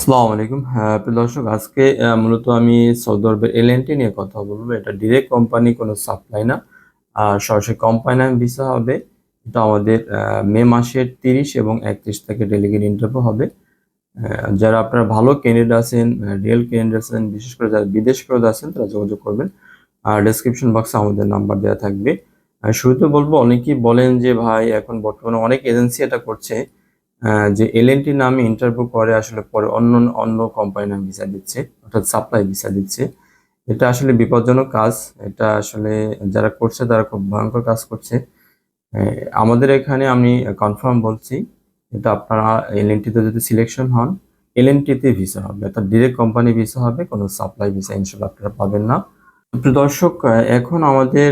আসসালামু আলাইকুম। হ্যাঁ, প্রিয় দর্শক, আজকে মূলত আমি সৌদি আরবের এলএনটি নিয়ে কথা বলবো। এটা ডিরেক্ট কোম্পানি, কোনো সাপ্লাই না। সরাসরি কোম্পানি ভিসা হবে। এটা আমাদের মে মাসের 30 এবং 31 থেকে ডেলিগেট ইন্টারভিউ হবে। যারা আপনারা ভালো ক্যান্ডিডেট আছেন, রিয়েল ক্যান্ডিডেট আছেন, বিশেষ করে যারা বিদেশ ফেরত আছেন, তারা যোগাযোগ করবেন। আর ডেসক্রিপশন বক্সে আমাদের নাম্বার দেওয়া থাকবে। শুরুতে বলবো, অনেকেই বলেন যে ভাই এখন বর্তমানে অনেক এজেন্সি এটা করছে, যে এলএনটি নামে ইন্টারভিউ করে আসলে পরে অন্য অন্য কোম্পানি নামে ভিসা দিচ্ছে, অর্থাৎ সাপ্লাই ভিসা দিচ্ছে। এটা আসলে বিপজ্জনক কাজ। এটা আসলে যারা করছে তারা খুব ভয়ঙ্কর কাজ করছে। আমাদের এখানে আমি কনফার্ম বলছি, এটা আপনারা এলএনটিতে যদি সিলেকশন হন, এলএনটিতে ভিসা হবে, অর্থাৎ ডিরেক্ট কোম্পানি ভিসা হবে, কোনো সাপ্লাই ভিসা ইনশাল্লাহ আপনারা পাবেন না। প্রিয় দর্শক, এখন আমাদের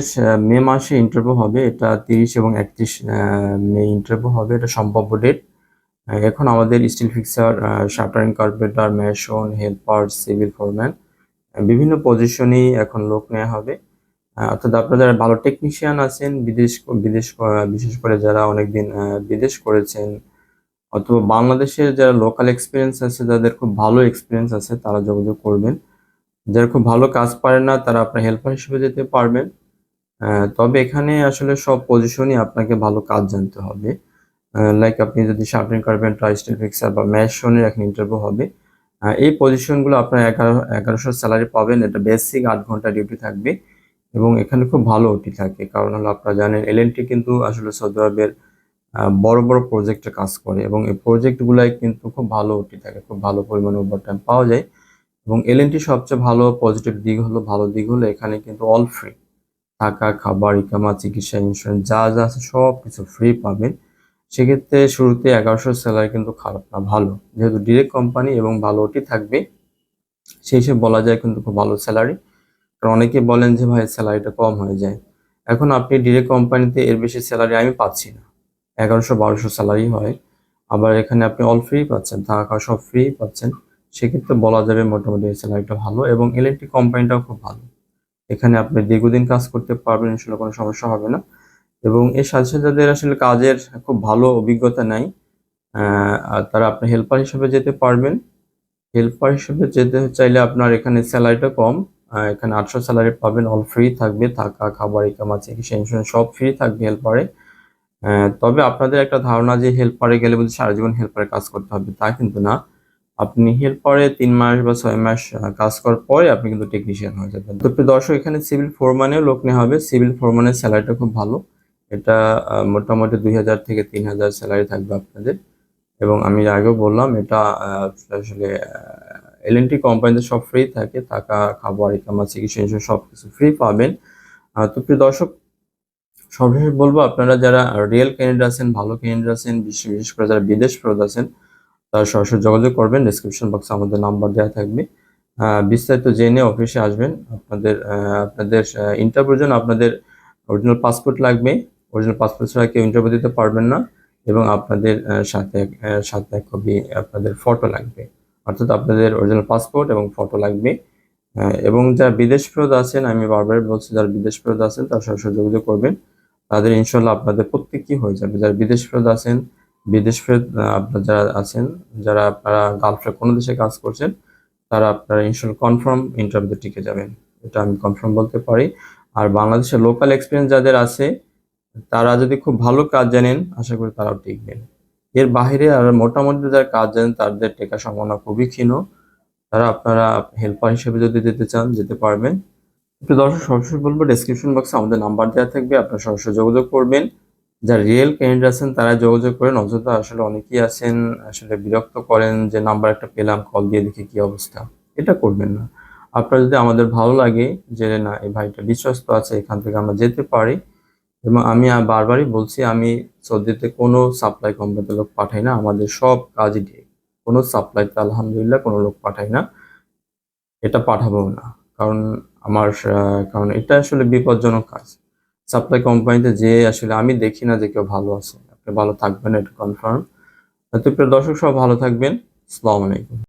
মে মাসে ইন্টারভিউ হবে। এটা 30 এবং 31 মে ইন্টারভিউ হবে, এটা সম্ভাব্য ডেট। এখন আমাদের still fixer, shuttering, carpenter, mason, helper, civil foreman, বিভিন্ন পজিশনেই এখন লোক নেওয়া হবে। অর্থাৎ আপনারা যারা ভালো টেকনিশিয়ান আছেন, বিদেশ বিদেশ বিশেষ করে যারা অনেকদিন বিদেশ করেছেন, অথবা বাংলাদেশের যারা লোকাল এক্সপিরিয়েন্স আছে, যাদের খুব ভালো এক্সপিরিয়েন্স আছে, তারা যোগাযোগ করবেন। যারা খুব ভালো কাজ পারেন না, তারা আপনার হেল্পার হিসেবে যেতে পারবেন। তবে এখানে আসলে সব পজিশনই আপনাকে ভালো কাজ জানতে হবে। লাইক আপনি যদি শাটারিং, কার্পেন্টার, স্টিল ফিক্সার বা মেশনের এখন ইন্টারভিউ হবে, এই পজিশনগুলো আপনার 1100 স্যালারি পাবেন। এটা বেসিক 8 ঘন্টা ডিউটি থাকবে এবং এখানে খুব ভালো ওটি থাকে। কারণ হলো আপনারা জানেন, এলএনটি কিন্তু আসলে সৌদি আরবের বড় বড় প্রজেক্টে কাজ করে এবং এই প্রজেক্টগুলাই কিন্তু খুব ভালো ওটি থাকে, খুব ভালো পরিমাণে ওভারটাইম পাওয়া যায়। এবং এলএনটি সবচেয়ে ভালো পজিটিভ দিক হলো, ভালো দিক হলো এখানে কিন্তু অল ফ্রি। থাকা, খাবার, ইকামা, চিকিৎসা, ইন্স্যুরেন্স যা যা আছে সব কিছু ফ্রি পাবেন। সেক্ষেত্রে শুরুতে 1100 স্যালারি কিন্তু খারাপ না, ভালো। যেহেতু ডিরেক্ট কোম্পানি এবং ভালো ওটি থাকবে, সেই হিসেবে বলা যায় কিন্তু খুব ভালো স্যালারি। কারণ অনেকে বলেন যে ভাই স্যালারিটা কম হয়ে যায়। এখন আপনি ডিরেক্ট কোম্পানিতে এর বেশি স্যালারি আমি পাচ্ছি না, 1100-1200 স্যালারি হয়। আবার এখানে আপনি অল ফ্রি পাচ্ছেন, থাকা খাওয়া সব ফ্রি পাচ্ছেন। সেক্ষেত্রে বলা যাবে মোটামুটি স্যালারিটা ভালো এবং এলএনটি কোম্পানিটাও খুব ভালো। এখানে আপনি দীর্ঘদিন কাজ করতে পারবেন, আসলে কোনো সমস্যা হবে না। এবং এর সাথে সাথে যাদের আসলে কাজের খুব ভালো অভিজ্ঞতা নাই, আর তারা আপনার হেল্পার হিসেবে যেতে পারবেন। হেল্পার হিসেবে যেতে চাইলে আপনার এখানে স্যালারিটা কম। এখানে 800 স্যালারি পাবেন, অল ফ্রি থাকবে, থাকা, খাবার, ইকামা, চিকিৎসা, ইন্স্যুরেন্স সব ফ্রি থাকবে হেল্পারে। তবে আপনাদের একটা ধারণা যে হেল্পারে গেলে বুঝি সারা জীবন হেল্পারে কাজ করতে হবে, তা কিন্তু না। আপনি হেল্পারে 3 মাস বা 6 মাস কাজ করার পরে আপনি কিন্তু টেকনিশিয়ান হয়ে যাবেন। তো প্রিয় দর্শক, এখানে সিভিল ফোরম্যানেও লোক নেওয়া হবে। সিভিল ফোরম্যানের স্যালারিটা খুব ভালো। এটা মোটামুটি 2000 থেকে 3000 স্যালারি থাকবে আপনাদের। এবং আমি আগেও বললাম, এটা আসলে এলএনটি কোম্পানিতে সব ফ্রি থাকে, থাকা, খাবার, ইকামা, চিকিৎসা, ইন্স্যুরেন্স সবকিছু ফ্রি পাবেন। তো প্রিয় দর্শক, সর্বশেষ বলবো, আপনারা যারা রিয়েল ক্যান্ডিডেট আছেন, ভালো ক্যান্ডিডেট আছেন, বিশেষ করে যারা বিদেশ ফেরত আছেন, তারা সরাসরি যোগাযোগ করবেন। ডেসক্রিপশন বক্সে আমাদের নাম্বার দেওয়া থাকবে। বিস্তারিত জেনে অফিসে আসবেন। আপনাদের ইন্টারভিউর জন্য আপনাদের অরিজিনাল পাসপোর্ট লাগবে। অরিজিনাল পাসপোর্ট ছাড়া কেউ ইন্টারভিউ দিতে পারবেন না। এবং আপনাদের সাথে এক কপি আপনাদের ফটো লাগবে, অর্থাৎ আপনাদের অরিজিনাল পাসপোর্ট এবং ফটো লাগবে। এবং যারা বিদেশ ফেরত আছেন, আমি বারবার বলছি, যারা বিদেশ ফেরত আছেন তারা সরাসরি যোগাযোগ করবেন। তাদের ইনশাল্লাহ আপনাদের প্রত্যেকই হয়ে যাবে। যারা বিদেশ ফেরত আছেন, বিদেশ ফেরত আপনারা যারা আছেন, যারা আপনারা গালফে কোনো দেশে কাজ করছেন, তারা আপনারা ইনশাল্লাহ কনফার্ম ইন্টারভিউতে টিকে যাবেন, এটা আমি কনফার্ম বলতে পারি। আর বাংলাদেশের লোকাল এক্সপিরিয়েন্স যাদের আছে, তারা যদি খুব ভালো কাজ জানেন, আশা করি তারাও টিকবেন। এর বাইরে আর মোটামুটি যারা কাজ জানেন, তাদের টেকার সম্ভাবনা খুবই ক্ষীণ। তারা আপনারা হেল্পার হিসেবে যদি যেতে চান, যেতে পারবেন। একটু দর্শক, সরাসরি বলবো, ডেসক্রিপশন বক্সে আমাদের নাম্বার দেওয়া থাকবে, আপনারা সরাসরি যোগাযোগ করবেন। যারা রিয়েল ক্যান্ডিডেট আছেন তারা যোগাযোগ করেন। অযথা আসলে অনেকেই আছেন আসলে বিরক্ত করেন যে নাম্বার একটা পেলাম, কল দিয়ে দেখি কি অবস্থা। এটা করবেন না। আপনার যদি আমাদের ভালো লাগে যে না, এই ভাইটা বিশ্বস্ত আছে, এখান থেকে আমরা যেতে পারি। এবং আমি বারবারই বলছি, আমি সৌদিতে কোনো সাপ্লাই কোম্পানিতে লোক পাঠাই না। আমাদের সব কাজই দিয়ে, কোনো সাপ্লাইতে আলহামদুলিল্লাহ কোনো লোক পাঠাই না, এটা পাঠাবো না। কারণ কারণ এটা আসলে বিপজ্জনক কাজ। সাপ্লাই কোম্পানিতে যে আসলে আমি দেখি না যে কেউ ভালো আছে। আপনি ভালো থাকবেন, এটা কনফার্ম। তো প্রিয় দর্শক, সব ভালো থাকবেন। আসসালামু আলাইকুম।